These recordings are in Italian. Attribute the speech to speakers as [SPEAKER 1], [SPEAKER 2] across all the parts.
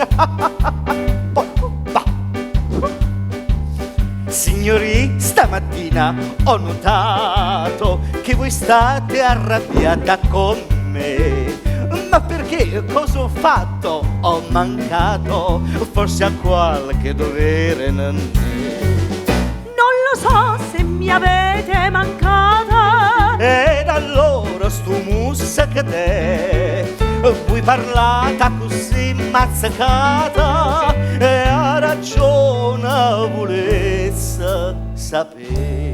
[SPEAKER 1] Va. Signori, stamattina ho notato che voi state arrabbiata con me. Ma perché? Cosa ho fatto? Ho mancato forse a qualche dovere?
[SPEAKER 2] Non lo so se mi avete mancata.
[SPEAKER 1] Ed allora stu mussa che te vuoi parlata così mazzicata e ha ragione volesse sapere.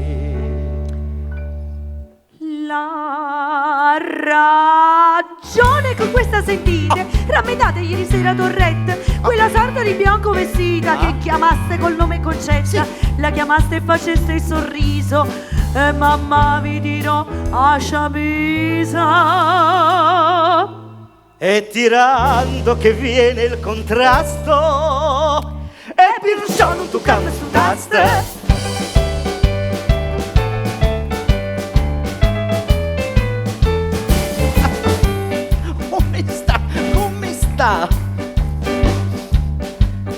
[SPEAKER 2] La ragione con questa sentite rammendate ieri sera Torrette, quella sarda di bianco vestita che chiamaste col nome Concetta, la chiamaste e faceste il sorriso e mamma vi dirò a sciamisa.
[SPEAKER 1] E tirando che viene il contrasto e perciò non toccare su taste. Come sta?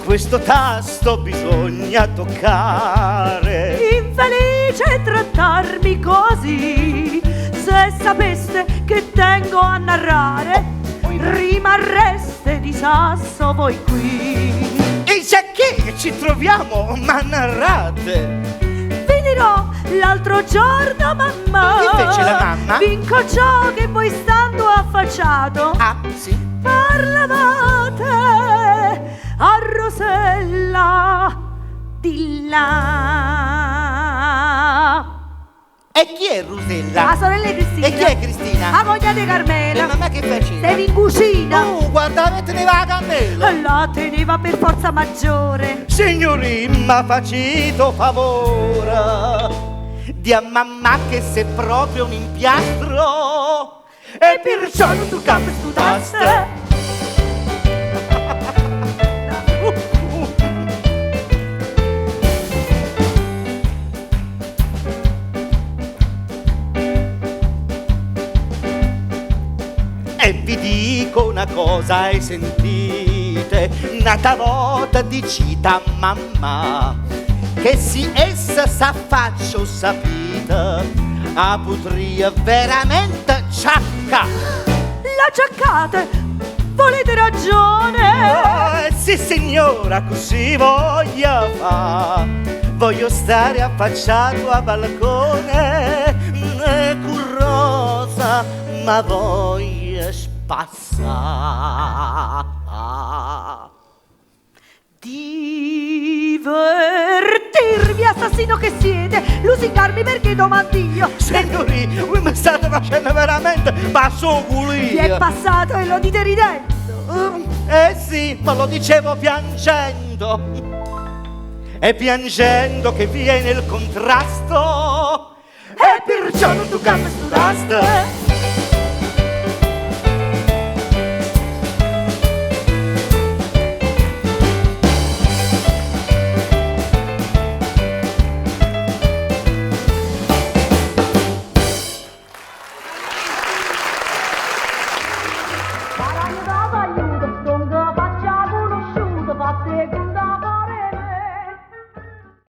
[SPEAKER 1] Questo tasto bisogna toccare.
[SPEAKER 2] Infelice trattarmi così, se sapeste che tengo a narrare, rimarreste di sasso voi qui.
[SPEAKER 1] E già che ci troviamo, ma narrate.
[SPEAKER 2] Vi dirò l'altro giorno mamma,
[SPEAKER 1] Che fece la mamma?
[SPEAKER 2] vinco ciò che voi stando affacciato
[SPEAKER 1] Sì.
[SPEAKER 2] parlavate a Rosella di là.
[SPEAKER 1] E chi è Rosella?
[SPEAKER 2] La sorella Cristina.
[SPEAKER 1] E chi è Cristina?
[SPEAKER 2] La moglie di Carmela.
[SPEAKER 1] E mamma che faceva?
[SPEAKER 2] Sei in cucina.
[SPEAKER 1] Guarda, teneva la candela.
[SPEAKER 2] La teneva per forza maggiore.
[SPEAKER 1] Signori, ma facito favore di a mamma che sei proprio un impiastro e perciò non tu cambi su taste. E vi dico una cosa e sentite, nata volta dicita mamma, che si essa s'affaccia o sapita, a potria veramente ciacca.
[SPEAKER 2] La ciaccate, volete ragione.
[SPEAKER 1] Sì signora, così voglio fa. Voglio stare affacciato a balcone, currosa, ma voglio spassare.
[SPEAKER 2] Divertirvi, assassino che siete, lusingarmi perché domandio.
[SPEAKER 1] Signori, voi mi state facendo veramente basso
[SPEAKER 2] Vi è
[SPEAKER 1] culire.
[SPEAKER 2] passato e lo dite ridendo.
[SPEAKER 1] Eh sì, ma lo dicevo piangendo. E piangendo che viene il contrasto. E perciò non toccare su taste.